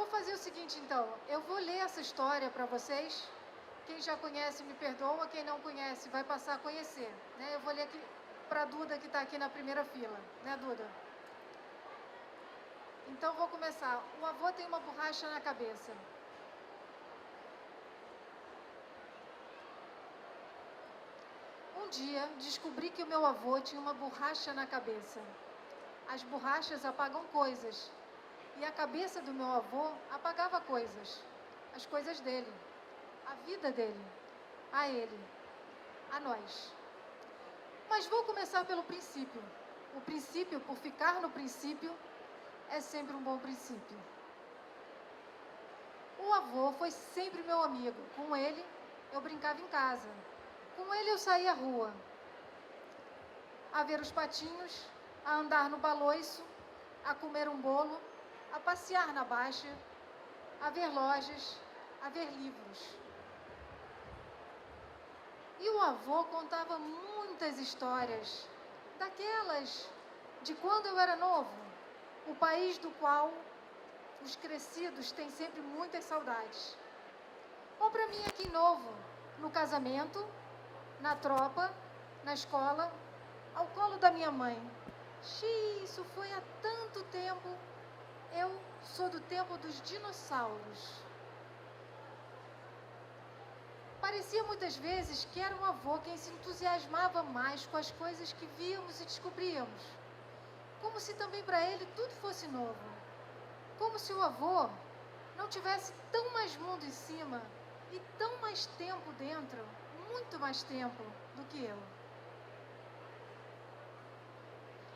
vou fazer o seguinte, então. Eu vou ler essa história para vocês. Quem já conhece, me perdoa. Quem não conhece, vai passar a conhecer. Né? Eu vou ler aqui para a Duda, que está aqui na primeira fila. Né, Duda? Então, vou começar. O avô tem uma borracha na cabeça. Um dia, descobri que o meu avô tinha uma borracha na cabeça. As borrachas apagam coisas. E a cabeça do meu avô apagava coisas. As coisas dele. A vida dele. A ele. A nós. Mas vou começar pelo princípio. O princípio, por ficar no princípio, é sempre um bom princípio. O avô foi sempre meu amigo. Com ele, eu brincava em casa. Com ele, eu saía à rua. A ver os patinhos, a andar no baloiço, a comer um bolo, a passear na baixa, a ver lojas, a ver livros. E o avô contava muitas histórias, daquelas de quando eu era novo, o país do qual os crescidos têm sempre muitas saudades. Ou para mim aqui novo, no casamento, na tropa, na escola, ao colo da minha mãe. Xiii, isso foi há tanto tempo. Eu sou do tempo dos dinossauros. Parecia muitas vezes que era o avô quem se entusiasmava mais com as coisas que víamos e descobríamos. Como se também para ele tudo fosse novo. Como se o avô não tivesse tão mais mundo em cima e tão mais tempo dentro, muito mais tempo do que eu.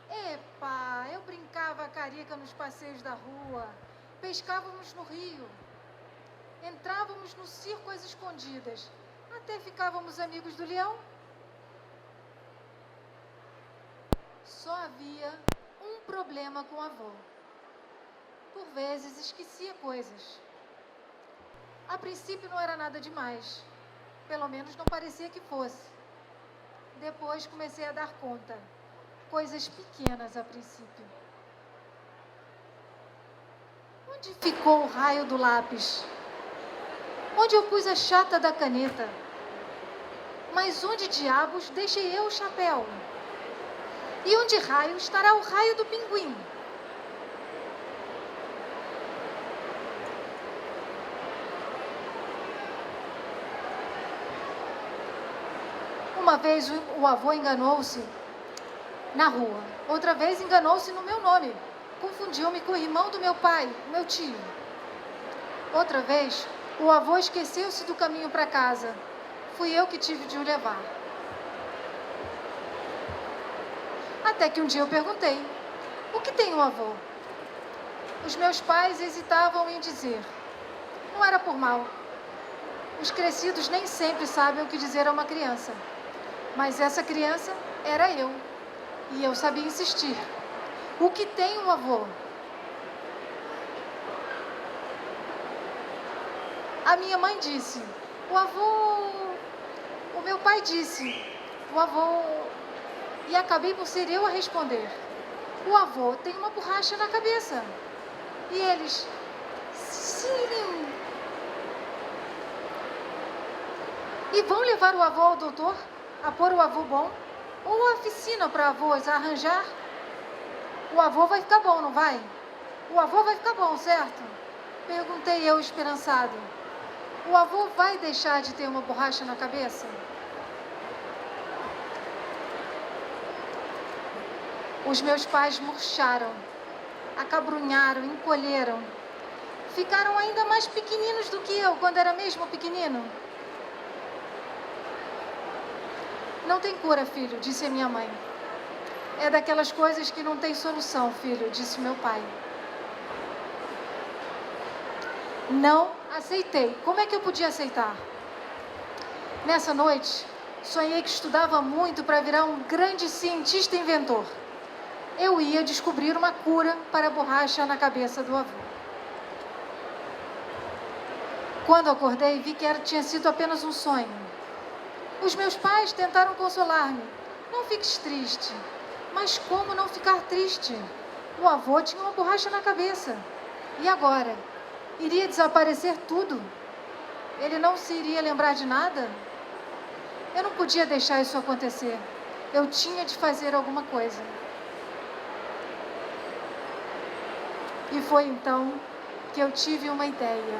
Epa, eu brincava carica nos passeios da rua, pescávamos no rio, entrávamos no circo às escondidas, até ficávamos amigos do leão. Só havia um problema com o avô. Por vezes esquecia coisas. A princípio não era nada demais, pelo menos não parecia que fosse. Depois comecei a dar conta. Coisas pequenas a princípio. Onde ficou o raio do lápis? Onde eu pus a chata da caneta? Mas onde diabos deixei eu o chapéu? E onde raio estará o raio do pinguim? Uma vez o avô enganou-se na rua. Outra vez enganou-se no meu nome. Confundiu-me com o irmão do meu pai, meu tio. Outra vez, o avô esqueceu-se do caminho para casa. Fui eu que tive de o levar. Até que um dia eu perguntei: o que tem o avô? Os meus pais hesitavam em dizer. Não era por mal. Os crescidos nem sempre sabem o que dizer a uma criança. Mas essa criança era eu. E eu sabia insistir. O que tem o avô? A minha mãe disse, o avô... O meu pai disse, o avô... E acabei por ser eu a responder. O avô tem uma borracha na cabeça. E eles... Sim. E vão levar o avô ao doutor? A pôr o avô bom? Ou a oficina para avós a arranjar? O avô vai ficar bom, não vai? O avô vai ficar bom, certo? Perguntei eu esperançado. O avô vai deixar de ter uma borracha na cabeça? Os meus pais murcharam, acabrunharam, encolheram. Ficaram ainda mais pequeninos do que eu, quando era mesmo pequenino. Não tem cura, filho, disse a minha mãe. É daquelas coisas que não tem solução, filho, disse meu pai. Não aceitei. Como é que eu podia aceitar? Nessa noite, sonhei que estudava muito para virar um grande cientista inventor. Eu ia descobrir uma cura para a borracha na cabeça do avô. Quando acordei, vi que tinha sido apenas um sonho. Os meus pais tentaram consolar-me. Não fiques triste. Mas como não ficar triste? O avô tinha uma borracha na cabeça. E agora? Iria desaparecer tudo? Ele não se iria lembrar de nada? Eu não podia deixar isso acontecer. Eu tinha de fazer alguma coisa. E foi então que eu tive uma ideia.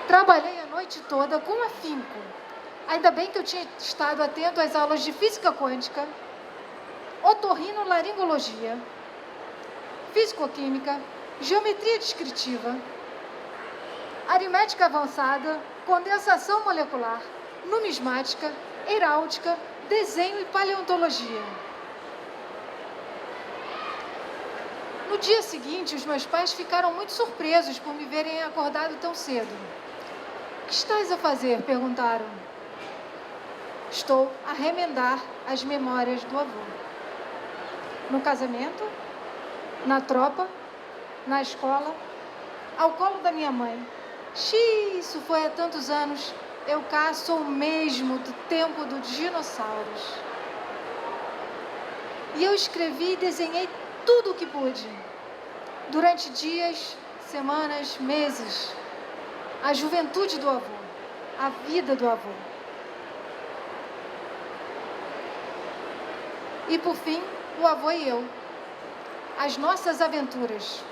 Trabalhei a noite toda com afinco. Ainda bem que eu tinha estado atento às aulas de física quântica, otorrinolaringologia, físico-química, geometria descritiva, aritmética avançada, condensação molecular, numismática, heráldica, desenho e paleontologia. No dia seguinte, os meus pais ficaram muito surpresos por me verem acordado tão cedo. O que estás a fazer? Perguntaram. Estou a remendar as memórias do avô. No casamento, na tropa, na escola, ao colo da minha mãe. Isso foi há tantos anos. Eu cá sou mesmo do tempo dos dinossauros. E eu escrevi e desenhei tudo o que pude. Durante dias, semanas, meses. A juventude do avô. A vida do avô. E por fim, o avô e eu. As nossas aventuras.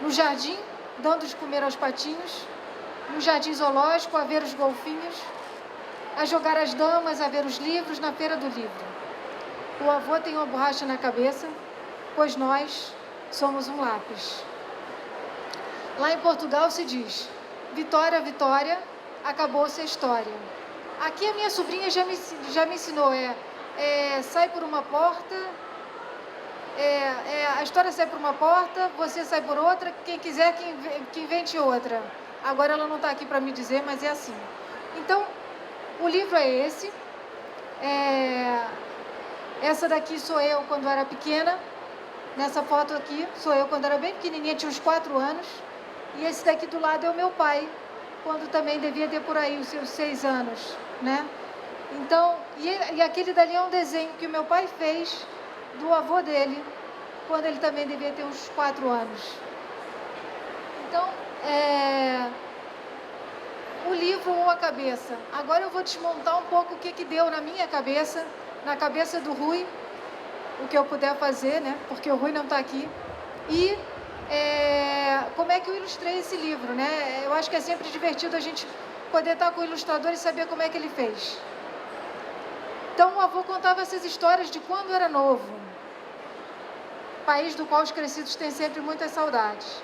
No jardim, dando de comer aos patinhos. No jardim zoológico, a ver os golfinhos. A jogar as damas, a ver os livros na feira do livro. O avô tem uma borracha na cabeça, pois nós somos um lápis. Lá em Portugal se diz: Vitória, Vitória, acabou-se a história. Aqui a minha sobrinha já me ensinou, sai por uma porta, a história sai por uma porta, você sai por outra, quem quiser que invente outra. Agora ela não está aqui para me dizer, mas é assim. Então, o livro é esse. Essa daqui sou eu quando era pequena. Nessa foto aqui sou eu quando era bem pequenininha, tinha uns 4 anos. E esse daqui do lado é o meu pai, quando também devia ter por aí os seus 6 anos, né? Então, e aquele dali é um desenho que o meu pai fez do avô dele, quando ele também devia ter uns 4 anos. Então, o livro ou a cabeça. Agora eu vou desmontar um pouco o que deu na minha cabeça, na cabeça do Rui, o que eu puder fazer, né? Porque o Rui não está aqui. E como é que eu ilustrei esse livro, né? Eu acho que é sempre divertido a gente poder estar com o ilustrador e saber como é que ele fez. Então o avô contava essas histórias de quando era novo, país do qual os crescidos têm sempre muitas saudades.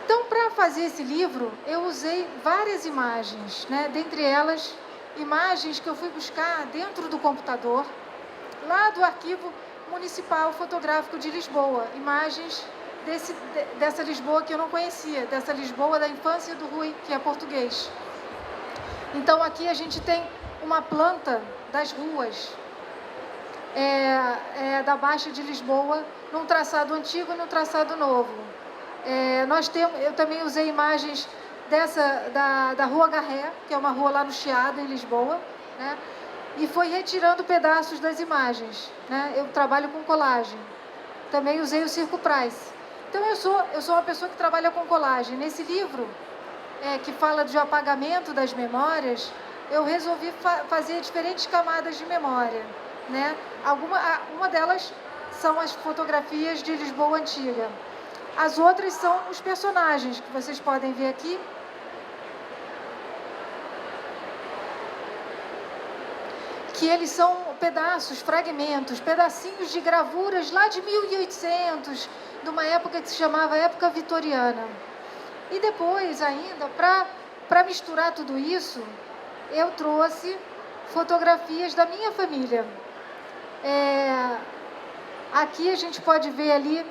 Então, para fazer esse livro, eu usei várias imagens, né? Dentre elas, imagens que eu fui buscar dentro do computador, lá do Arquivo Municipal Fotográfico de Lisboa, imagens dessa Lisboa que eu não conhecia, dessa Lisboa da infância do Rui, que é português. Então, aqui a gente tem uma planta das ruas da Baixa de Lisboa, num traçado antigo e num traçado novo. Eu também usei imagens da Rua Garré, que é uma rua lá no Chiado, em Lisboa, né? E foi retirando pedaços das imagens, né? Eu trabalho com colagem. Também usei o Circo Price. Então eu sou uma pessoa que trabalha com colagem. Nesse livro, que fala de apagamento das memórias, eu resolvi fazer diferentes camadas de memória, né? Uma delas são as fotografias de Lisboa antiga. As outras são os personagens que vocês podem ver aqui. Que eles são pedaços, fragmentos, pedacinhos de gravuras lá de 1800, de uma época que se chamava época vitoriana. E depois ainda, para misturar tudo isso, eu trouxe fotografias da minha família. Aqui a gente pode ver ali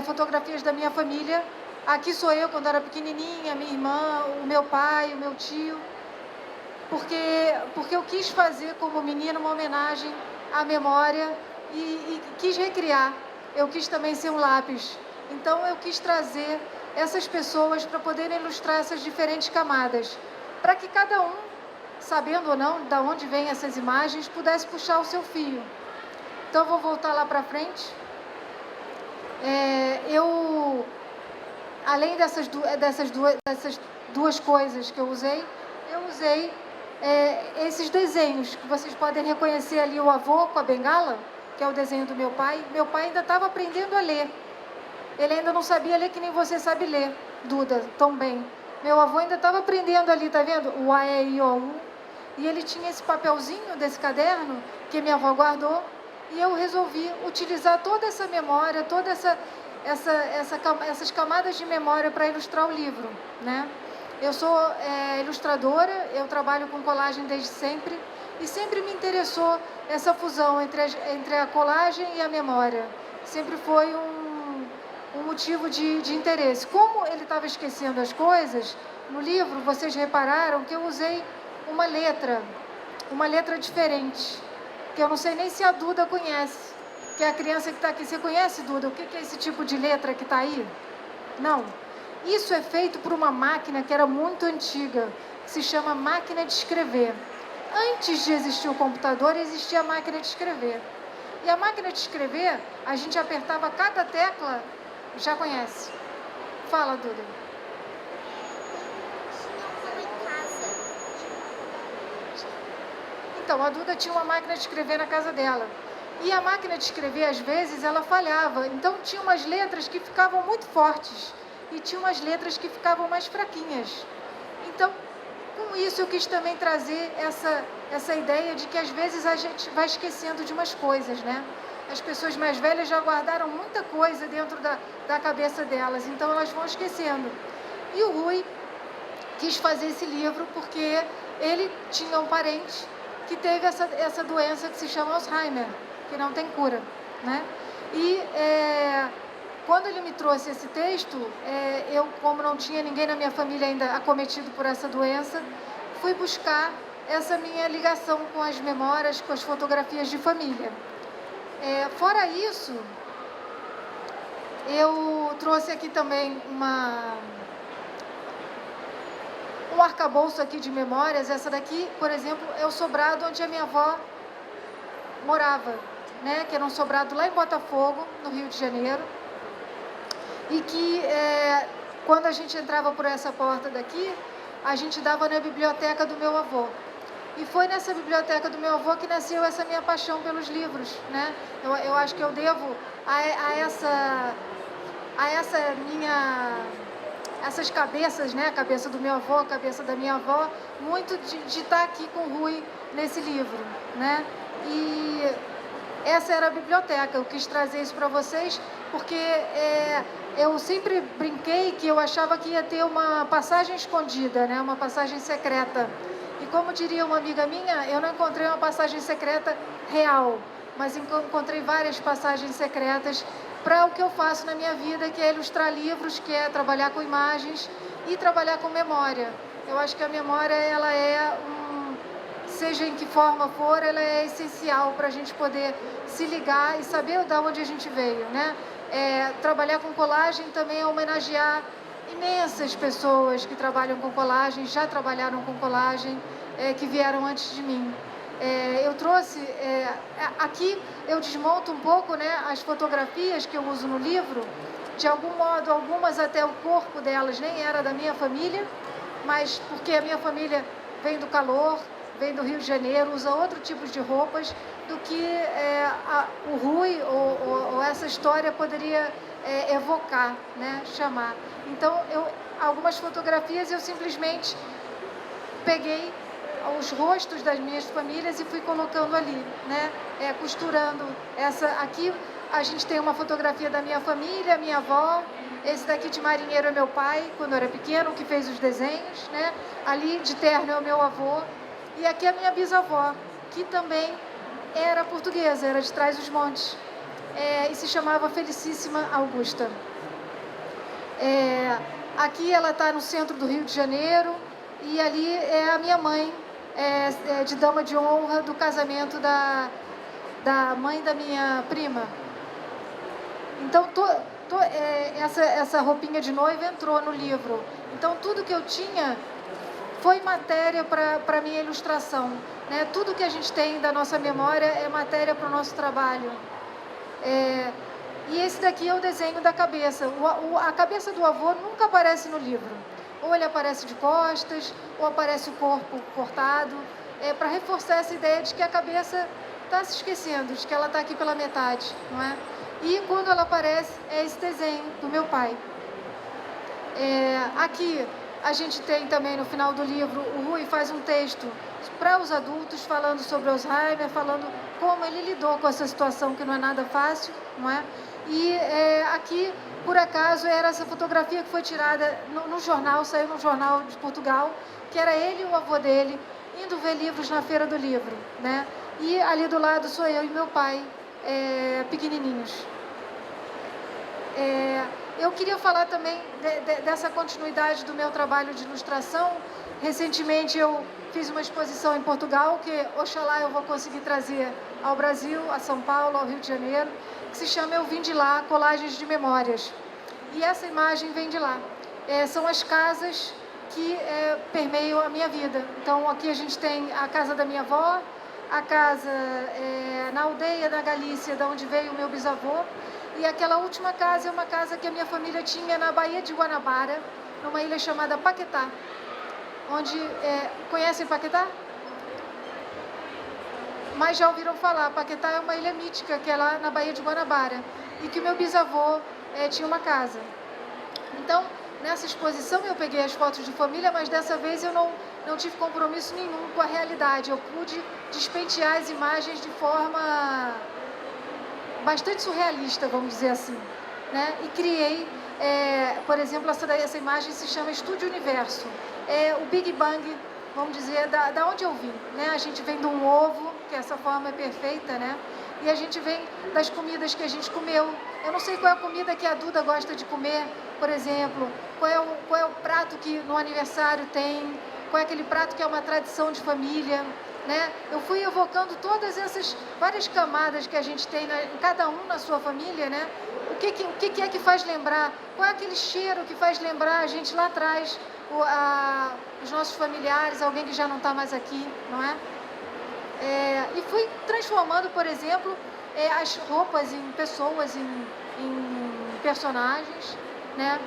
fotografias da minha família. Aqui sou eu quando era pequenininha, minha irmã, o meu pai, o meu tio. Porque eu quis fazer como menina uma homenagem à memória e quis recriar. Eu quis também ser um lápis. Então eu quis trazer essas pessoas para poderem ilustrar essas diferentes camadas. Para que cada um, sabendo ou não de onde vêm essas imagens, pudesse puxar o seu fio. Então eu vou voltar lá para frente. Além dessas duas coisas que eu usei esses desenhos, que vocês podem reconhecer ali o avô com a bengala, que é o desenho do meu pai. Meu pai ainda estava aprendendo a ler. Ele ainda não sabia ler que nem você sabe ler, Duda, tão bem. Meu avô ainda estava aprendendo ali, tá vendo? O A, E, I, O, U. E ele tinha esse papelzinho desse caderno que minha avó guardou, e eu resolvi utilizar toda essa memória, todas essas camadas de memória para ilustrar o livro, né? Eu sou ilustradora, eu trabalho com colagem desde sempre, e sempre me interessou essa fusão entre a colagem e a memória. Sempre foi um motivo de interesse. Como ele estava esquecendo as coisas, no livro vocês repararam que eu usei uma letra diferente, que eu não sei nem se a Duda conhece, que é a criança que está aqui. Você conhece, Duda, o que é esse tipo de letra que está aí? Não. Isso é feito por uma máquina que era muito antiga, que se chama máquina de escrever. Antes de existir o computador, existia a máquina de escrever. E a máquina de escrever, a gente apertava cada tecla, já conhece. Fala, Duda. Então, a Duda tinha uma máquina de escrever na casa dela. E a máquina de escrever, às vezes, ela falhava. Então, tinha umas letras que ficavam muito fortes e tinha umas letras que ficavam mais fraquinhas. Então, com isso, eu quis também trazer essa ideia de que, às vezes, a gente vai esquecendo de umas coisas, né? As pessoas mais velhas já guardaram muita coisa dentro da cabeça delas, então elas vão esquecendo. E o Rui quis fazer esse livro porque ele tinha um parente que teve essa doença que se chama Alzheimer, que não tem cura, né? E quando ele me trouxe esse texto, eu, como não tinha ninguém na minha família ainda acometido por essa doença, fui buscar essa minha ligação com as memórias, com as fotografias de família. Fora isso, eu trouxe aqui também um arcabouço aqui de memórias. Essa daqui, por exemplo, é o sobrado onde a minha avó morava, né? Que era um sobrado lá em Botafogo, no Rio de Janeiro. E que, quando a gente entrava por essa porta daqui, a gente dava na biblioteca do meu avô. E foi nessa biblioteca do meu avô que nasceu essa minha paixão pelos livros, né? Eu acho que eu devo essas cabeças, né? A cabeça do meu avô, a cabeça da minha avó, muito de estar aqui com o Rui nesse livro, né? E essa era a biblioteca. Eu quis trazer isso para vocês porque eu sempre brinquei que eu achava que ia ter uma passagem escondida, né? Uma passagem secreta. E como diria uma amiga minha, eu não encontrei uma passagem secreta real, mas encontrei várias passagens secretas para o que eu faço na minha vida, que é ilustrar livros, que é trabalhar com imagens e trabalhar com memória. Eu acho que a memória, ela seja em que forma for, ela é essencial para a gente poder se ligar e saber de onde a gente veio, né? Trabalhar com colagem também é homenagear imensas pessoas que trabalham com colagem, já trabalharam com colagem, que vieram antes de mim. Eu trouxe, aqui eu desmonto um pouco, né, as fotografias que eu uso no livro. De algum modo, algumas até o corpo delas nem era da minha família, mas porque a minha família vem do calor, vem do Rio de Janeiro, usa outro tipo de roupas do que o Rui ou essa história poderia evocar, né, chamar. Então, algumas fotografias eu simplesmente peguei os rostos das minhas famílias e fui colocando ali, né, costurando. Aqui a gente tem uma fotografia da minha família, minha avó. Esse daqui de marinheiro é meu pai, quando eu era pequeno, que fez os desenhos, né? Ali de terno é o meu avô. E aqui é a minha bisavó, que também era portuguesa, era de Trás-os-Montes, e se chamava Felicíssima Augusta. Aqui ela está no centro do Rio de Janeiro, e ali é a minha mãe, de dama de honra do casamento da mãe da minha prima. Então, essa roupinha de noiva entrou no livro. Então, tudo que eu tinha foi matéria para a minha ilustração, né? Tudo que a gente tem da nossa memória é matéria para o nosso trabalho. E esse daqui é o desenho da cabeça. A cabeça do avô nunca aparece no livro. Ou ele aparece de costas, ou aparece o corpo cortado, para reforçar essa ideia de que a cabeça está se esquecendo, de que ela está aqui pela metade, não é? E quando ela aparece, é esse desenho do meu pai. Aqui a gente tem também no final do livro, o Rui faz um texto para os adultos falando sobre Alzheimer, falando como ele lidou com essa situação que não é nada fácil, não é? E aqui, por acaso, era essa fotografia que foi tirada no jornal, saiu no jornal de Portugal, que era ele e o avô dele indo ver livros na Feira do Livro, né? E ali do lado sou eu e meu pai, pequenininhos. Eu queria falar também dessa continuidade do meu trabalho de ilustração. Recentemente eu fiz uma exposição em Portugal, que oxalá eu vou conseguir trazer ao Brasil, a São Paulo, ao Rio de Janeiro, que se chama Eu Vim de Lá, Colagens de Memórias. E essa imagem vem de lá. São as casas que permeiam a minha vida. Então aqui a gente tem a casa da minha avó, a casa na aldeia da Galícia, da onde veio o meu bisavô, e aquela última casa é uma casa que a minha família tinha na Baía de Guanabara, numa ilha chamada Paquetá, onde... conhecem Paquetá? Mas já ouviram falar, Paquetá é uma ilha mítica que é lá na Baía de Guanabara, e que o meu bisavô tinha uma casa. Então, nessa exposição eu peguei as fotos de família, mas dessa vez eu não tive compromisso nenhum com a realidade. Eu pude despentear as imagens de forma bastante surrealista, vamos dizer assim, né? E criei, por exemplo, essa imagem se chama Estúdio Universo. O Big Bang, vamos dizer, da onde eu vim, né? A gente vem de um ovo, que essa forma é perfeita, né? E a gente vem das comidas que a gente comeu. Eu não sei qual é a comida que a Duda gosta de comer, por exemplo, qual é o prato que no aniversário tem, qual é aquele prato que é uma tradição de família, né? Eu fui evocando todas essas várias camadas que a gente tem, em cada um na sua família, né? O que é que faz lembrar? Qual é aquele cheiro que faz lembrar a gente lá atrás, os nossos familiares, alguém que já não está mais aqui, não é? E fui transformando, por exemplo, as roupas em pessoas, em personagens, né?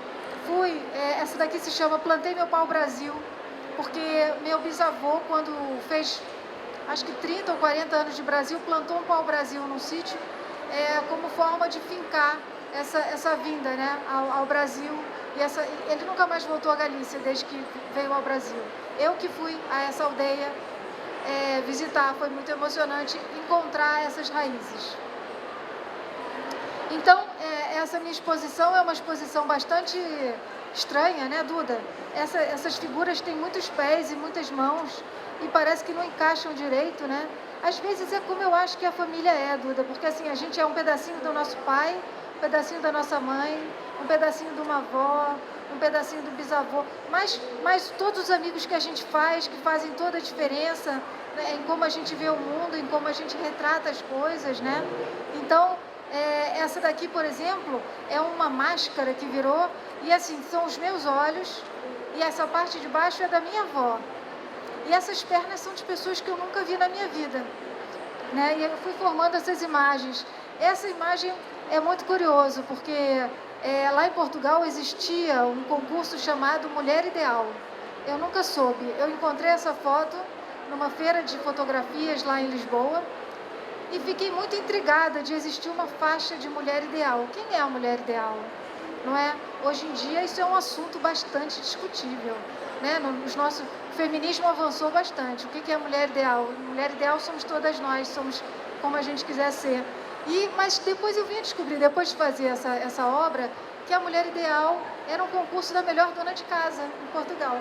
Essa daqui se chama Plantei Meu Pau Brasil, porque meu bisavô, quando fez, acho que 30 ou 40 anos de Brasil, plantou um pau-brasil num sítio, como forma de fincar essa vinda, né, ao Brasil. E ele nunca mais voltou à Galícia desde que veio ao Brasil. Eu que fui a essa aldeia visitar, foi muito emocionante encontrar essas raízes. Então, essa minha exposição é uma exposição bastante estranha, né, Duda? Essas figuras têm muitos pés e muitas mãos e parece que não encaixam direito, né? Às vezes é como eu acho que a família Duda, porque assim, a gente é um pedacinho do nosso pai, um pedacinho da nossa mãe, um pedacinho de uma avó, um pedacinho do bisavô, mas todos os amigos que a gente faz, que fazem toda a diferença, né, em como a gente vê o mundo, em como a gente retrata as coisas, né? Então, essa daqui, por exemplo, é uma máscara que virou, e assim, são os meus olhos, e essa parte de baixo é da minha avó. E essas pernas são de pessoas que eu nunca vi na minha vida, né? E eu fui formando essas imagens. Essa imagem é muito curioso, porque lá em Portugal existia um concurso chamado Mulher Ideal. Eu nunca soube. Eu encontrei essa foto numa feira de fotografias lá em Lisboa, e fiquei muito intrigada de existir uma faixa de mulher ideal. Quem é a mulher ideal? Não é? Hoje em dia isso é um assunto bastante discutível, né? O feminismo avançou bastante. O que é a mulher ideal? Mulher ideal somos todas nós, somos como a gente quiser ser. Mas depois eu vim descobrir, depois de fazer essa obra, que a mulher ideal era um concurso da melhor dona de casa em Portugal.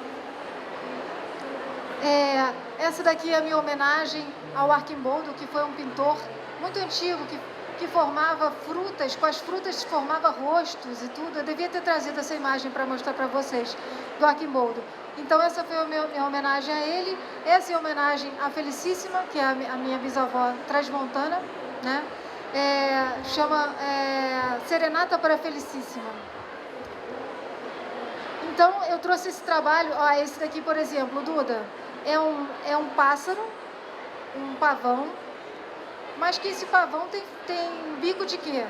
Essa daqui é a minha homenagem ao Arquimboldo, que foi um pintor muito antigo, que formava frutas, com as frutas formava rostos e tudo. Eu devia ter trazido essa imagem para mostrar para vocês, do Arquimboldo. Então essa foi a minha homenagem a ele. Essa é a homenagem à Felicíssima, que é a minha bisavó transmontana, né? Chama Serenata para a Felicíssima. Então eu trouxe esse trabalho, esse daqui, por exemplo, Duda, é um pássaro, um pavão, mas que esse pavão tem bico de quê?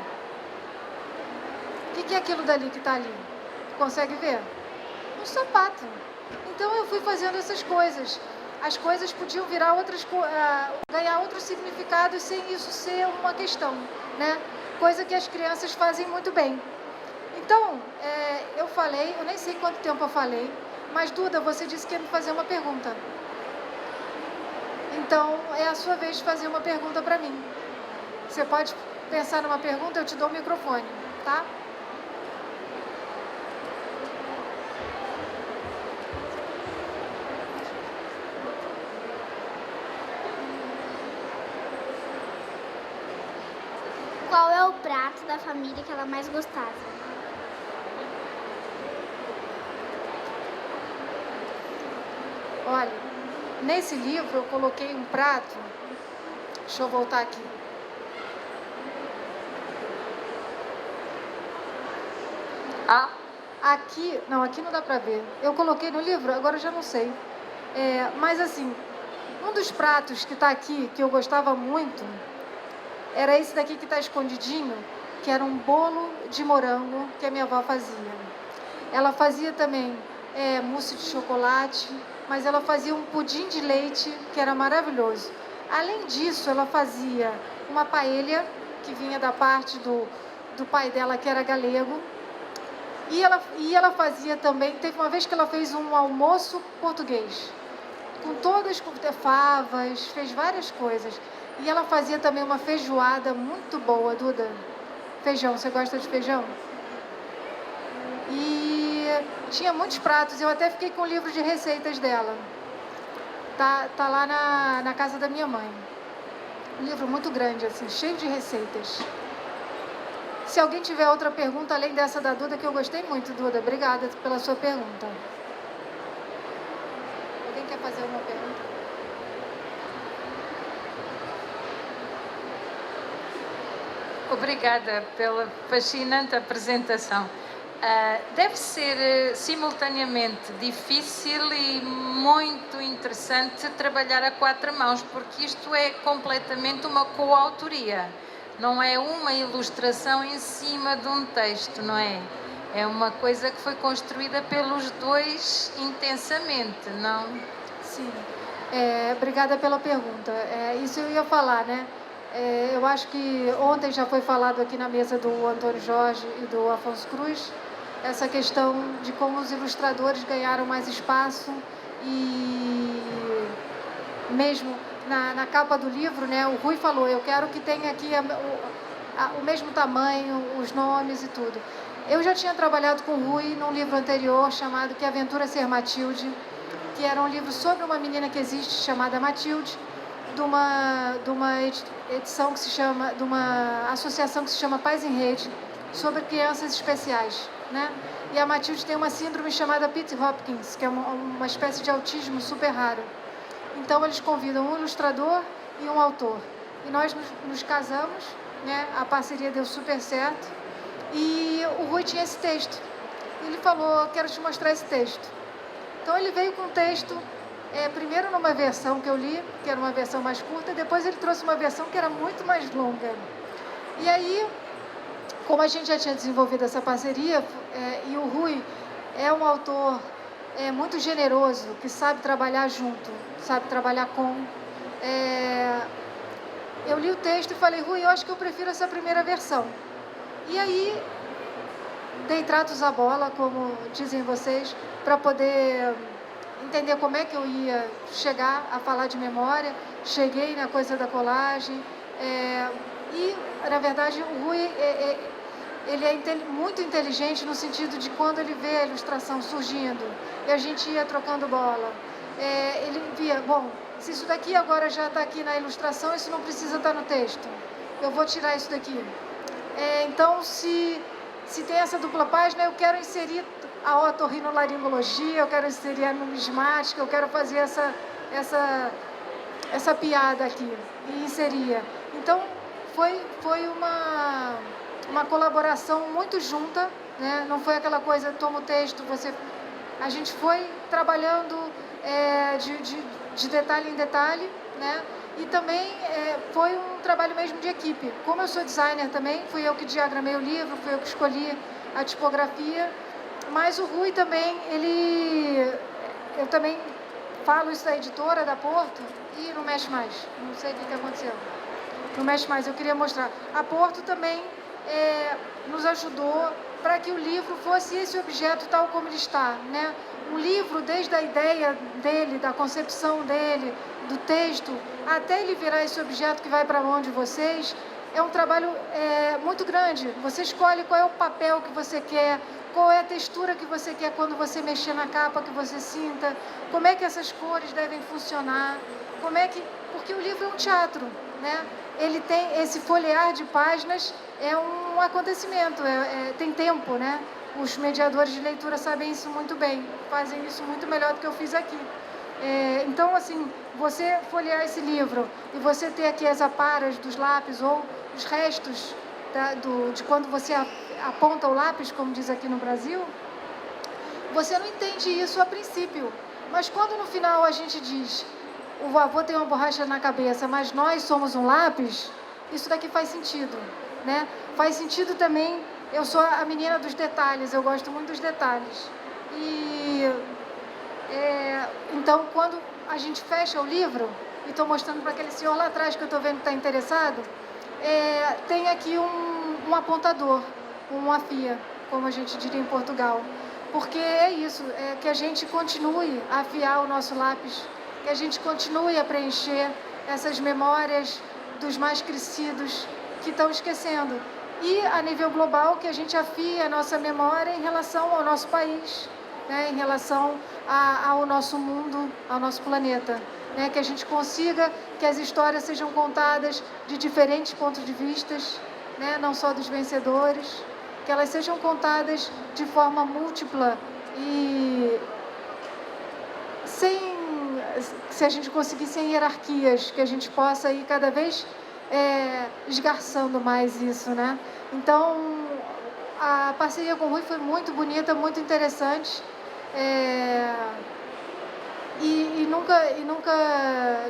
O que é aquilo dali que está ali? Consegue ver? Um sapato. Então eu fui fazendo essas coisas. As coisas podiam virar ganhar outros significados sem isso ser uma questão, né? Coisa que as crianças fazem muito bem. Então, eu falei, eu nem sei quanto tempo eu falei, mas Duda, você disse que ia me fazer uma pergunta. Então, é a sua vez de fazer uma pergunta para mim. Você pode pensar numa pergunta, eu te dou o microfone, tá? Qual é o prato da família que ela mais gostava? Olha, nesse livro eu coloquei um prato. Deixa eu voltar aqui. Aqui não dá pra ver. Eu coloquei no livro, agora eu já não sei. Mas assim, um dos pratos que tá aqui, que eu gostava muito, era esse daqui que está escondidinho, que era um bolo de morango que a minha avó fazia. Ela fazia também mousse de chocolate, mas ela fazia um pudim de leite, que era maravilhoso. Além disso, ela fazia uma paella, que vinha da parte do pai dela, que era galego. E ela fazia também, teve uma vez que ela fez um almoço português, com favas, fez várias coisas. E ela fazia também uma feijoada muito boa, Duda. Feijão, você gosta de feijão? E tinha muitos pratos, eu até fiquei com o livro de receitas dela. Tá lá na casa da minha mãe. Um livro muito grande, assim, cheio de receitas. Se alguém tiver outra pergunta, além dessa da Duda, que eu gostei muito, Duda, obrigada pela sua pergunta. Alguém quer fazer uma pergunta? Obrigada pela fascinante apresentação. Deve ser simultaneamente difícil e muito interessante trabalhar a quatro mãos, porque isto é completamente uma coautoria. Não é uma ilustração em cima de um texto, não é? É uma coisa que foi construída pelos dois intensamente, não? Sim. Obrigada pela pergunta. Isso eu ia falar, né? Eu acho que ontem já foi falado aqui na mesa do Antônio Jorge e do Afonso Cruz, essa questão de como os ilustradores ganharam mais espaço e mesmo na capa do livro, né, o Rui falou, eu quero que tenha aqui o mesmo tamanho, os nomes e tudo. Eu já tinha trabalhado com o Rui num livro anterior chamado Que Aventura Ser Matilde, que era um livro sobre uma menina que existe chamada Matilde, de uma edição que se chama, de uma associação que se chama Paz em Rede, sobre crianças especiais, né? E a Matilde tem uma síndrome chamada Pitt-Hopkins, que é uma espécie de autismo super raro. Então eles convidam um ilustrador e um autor. E nós nos casamos, né? A parceria deu super certo. E o Rui tinha esse texto. Ele falou, quero te mostrar esse texto. Então ele veio com um texto, primeiro numa versão que eu li, que era uma versão mais curta, depois ele trouxe uma versão que era muito mais longa. E aí, como a gente já tinha desenvolvido essa parceria, e o Rui é um autor muito generoso, que sabe trabalhar junto, sabe trabalhar com... eu li o texto e falei, Rui, eu acho que eu prefiro essa primeira versão. E aí, dei tratos à bola, como dizem vocês, para poder entender como é que eu ia chegar a falar de memória. Cheguei na coisa da colagem. E, na verdade, o Rui, ele é muito inteligente no sentido de quando ele vê a ilustração surgindo e a gente ia trocando bola. Ele via, bom, se isso daqui agora já está aqui na ilustração, isso não precisa estar no texto. Eu vou tirar isso daqui. Então, se tem essa dupla página, eu quero inserir a otorrinolaringologia, eu quero inserir a numismática, eu quero fazer essa piada aqui, e inseria. Então, foi uma colaboração muito junta, né? Não foi aquela coisa, toma o texto, a gente foi trabalhando de detalhe em detalhe, né? E também foi um trabalho mesmo de equipe. Como eu sou designer também, fui eu que diagramei o livro, fui eu que escolhi a tipografia, mas o Rui também, eu também falo isso da editora, da Porto, e não mexe mais, não sei o que aconteceu, não mexe mais, eu queria mostrar. A Porto também nos ajudou para que o livro fosse esse objeto tal como ele está, né? Um livro, desde a ideia dele, da concepção dele, do texto, até ele virar esse objeto que vai para a mão de vocês, é um trabalho muito grande. Você escolhe qual é o papel que você quer, qual é a textura que você quer quando você mexer na capa, que você sinta, como é que essas cores devem funcionar, porque o livro é um teatro, né? Ele tem esse folhear de páginas, é um acontecimento, tem tempo, né? Os mediadores de leitura sabem isso muito bem, fazem isso muito melhor do que eu fiz aqui. Então, assim, você folhear esse livro e você ter aqui as aparas dos lápis ou os restos de quando você aponta o lápis, como diz aqui no Brasil, você não entende isso a princípio. Mas quando no final a gente diz, o avô tem uma borracha na cabeça, mas nós somos um lápis, isso daqui faz sentido, né? Faz sentido também, eu sou a menina dos detalhes, eu gosto muito dos detalhes. Então, quando a gente fecha o livro, e estou mostrando para aquele senhor lá atrás que eu estou vendo que está interessado, tem aqui um apontador, uma fia, como a gente diria em Portugal. Porque é isso, que a gente continue a afiar o nosso lápis, que a gente continue a preencher essas memórias dos mais crescidos que estão esquecendo. E, a nível global, que a gente afie a nossa memória em relação ao nosso país, né, em relação ao nosso mundo, ao nosso planeta. Né, que a gente consiga que as histórias sejam contadas de diferentes pontos de vista, né, não só dos vencedores, que elas sejam contadas de forma múltipla e se a gente conseguir sem hierarquias, que a gente possa ir cada vez esgarçando mais isso, né? Então, a parceria com o Rui foi muito bonita, muito interessante. E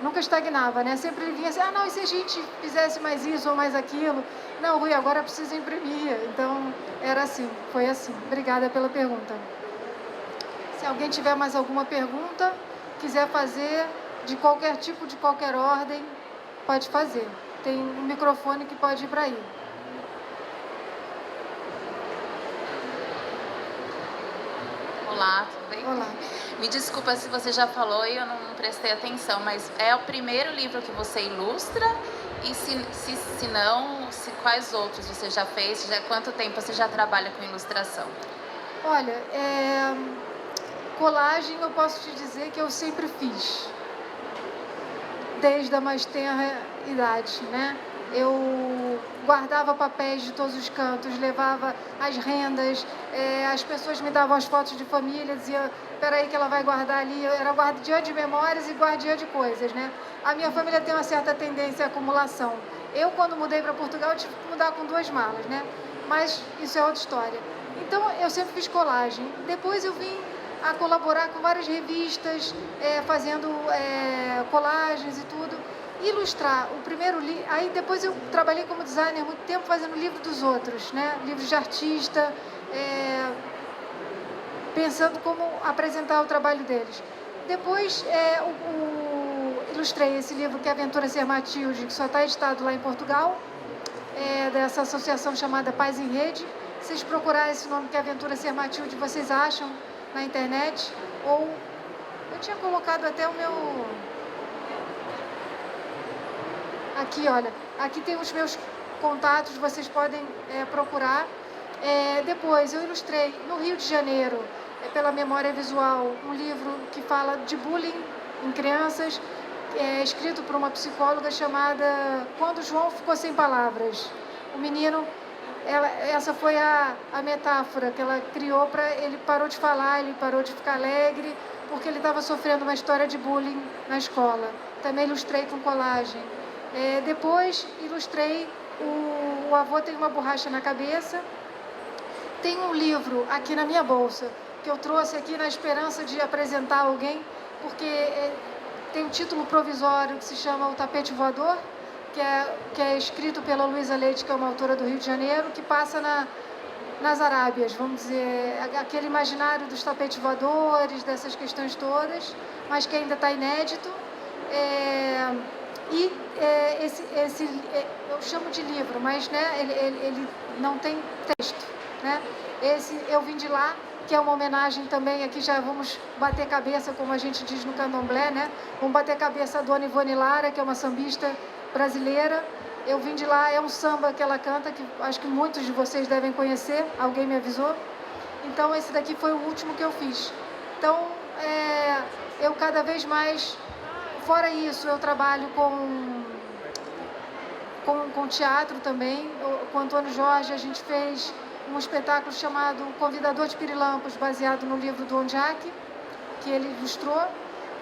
nunca estagnava, né? Sempre ele vinha assim, não, e se a gente fizesse mais isso ou mais aquilo? Não, Rui, agora precisa imprimir. Então, era assim, foi assim. Obrigada pela pergunta. Se alguém tiver mais alguma pergunta, quiser fazer de qualquer tipo, de qualquer ordem, pode fazer. Tem um microfone que pode ir para aí. Olá, tudo bem? Olá. Me desculpa se você já falou e eu não prestei atenção, mas é o primeiro livro que você ilustra? E se não, quais outros você já fez? Quanto tempo você já trabalha com ilustração? Olha, colagem eu posso te dizer que eu sempre fiz, desde a mais tenra idade, né? Eu guardava papéis de todos os cantos, levava as rendas, as pessoas me davam as fotos de família, dizia, peraí que ela vai guardar ali, eu era guardiã de memórias e guardiã de coisas, né? A minha família tem uma certa tendência à acumulação. Eu, quando mudei para Portugal, tive que mudar com 2 malas, né? Mas isso é outra história. Então, eu sempre fiz colagem. Depois eu vim a colaborar com várias revistas, fazendo colagens e tudo. Ilustrar o primeiro livro, aí depois eu trabalhei como designer muito tempo fazendo livro dos outros, né? Livros de artista, pensando como apresentar o trabalho deles. Depois ilustrei esse livro que é Aventura Ser Matilde, que só está editado lá em Portugal, dessa associação chamada Paz em Rede. Se vocês procurarem esse nome que é Aventura Ser Matilde, vocês acham na internet, ou eu tinha colocado até o meu... Aqui, olha, aqui tem os meus contatos, vocês podem procurar. Depois, eu ilustrei no Rio de Janeiro, pela Memória Visual, um livro que fala de bullying em crianças, escrito por uma psicóloga chamada Quando João Ficou Sem Palavras. O menino, essa foi a metáfora que ela criou para ele parou de falar, ele parou de ficar alegre, porque ele estava sofrendo uma história de bullying na escola. Também ilustrei com colagem. Depois ilustrei o avô tem uma borracha na cabeça. Tem um livro aqui na minha bolsa que eu trouxe aqui na esperança de apresentar alguém, porque tem um título provisório que se chama O Tapete Voador, que é escrito pela Luísa Leite, que é uma autora do Rio de Janeiro, que passa nas Arábias, vamos dizer, aquele imaginário dos tapetes voadores, dessas questões todas, mas que ainda está inédito. Eu chamo de livro, mas né, ele não tem texto, né? Esse Eu Vim de Lá, que é uma homenagem também, aqui já vamos bater cabeça, como a gente diz no candomblé, né? Vamos bater cabeça a Dona Ivone Lara, que é uma sambista brasileira. Eu Vim de Lá é um samba que ela canta, que acho que muitos de vocês devem conhecer, alguém me avisou. Então, esse daqui foi o último que eu fiz. Então, eu cada vez mais, fora isso, eu trabalho com teatro também. Com o Antônio Jorge, a gente fez um espetáculo chamado Convidador de Pirilampos, baseado no livro do Ondiak, que ele ilustrou.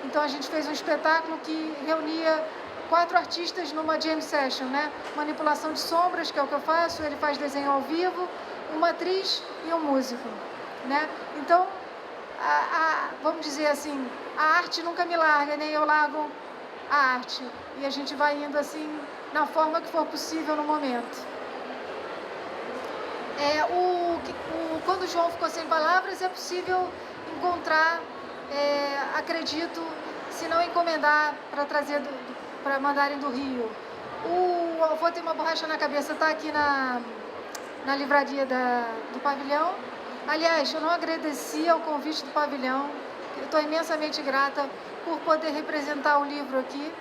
Então, a gente fez um espetáculo que reunia 4 artistas numa jam session, né? Manipulação de sombras, que é o que eu faço, ele faz desenho ao vivo, uma atriz e um músico, né? Então, vamos dizer assim, a arte nunca me larga, nem eu largo a arte. E a gente vai indo assim, na forma que for possível no momento. Quando o João ficou sem palavras, é possível encontrar, acredito, se não encomendar para trazer para mandarem do Rio. O Avô Tem Uma Borracha na Cabeça está aqui na livraria do Pavilhão. Aliás, eu não agradeci ao convite do Pavilhão. Eu estou imensamente grata por poder representar o livro aqui.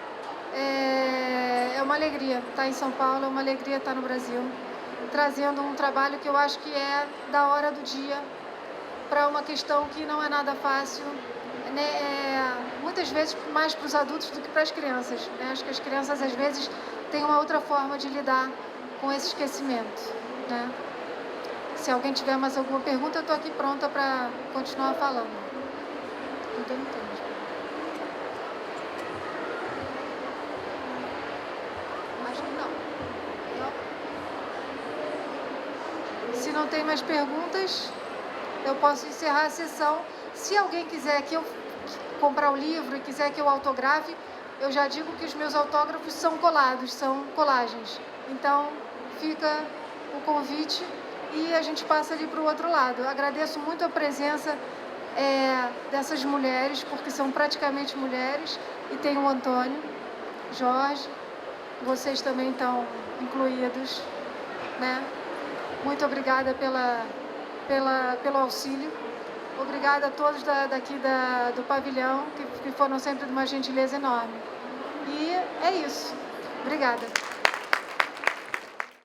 É uma alegria estar em São Paulo, é uma alegria estar no Brasil, trazendo um trabalho que eu acho que é da hora do dia para uma questão que não é nada fácil, né? Muitas vezes mais para os adultos do que para as crianças, né? Acho que as crianças às vezes têm uma outra forma de lidar com esse esquecimento, né? Se alguém tiver mais alguma pergunta, eu estou aqui pronta para continuar falando. Então, não tem mais pergunta. Acho que não. Se não tem mais perguntas, eu posso encerrar a sessão. Se alguém quiser que eu comprar o livro e quiser que eu autografe, eu já digo que os meus autógrafos são colados, são colagens. Então, fica o convite e a gente passa ali para o outro lado. Eu agradeço muito a presença dessas mulheres, porque são praticamente mulheres, e tem o Antônio, Jorge, vocês também estão incluídos, né? Muito obrigada pelo auxílio. Obrigada a todos daqui do pavilhão, que foram sempre de uma gentileza enorme. E é isso. Obrigada.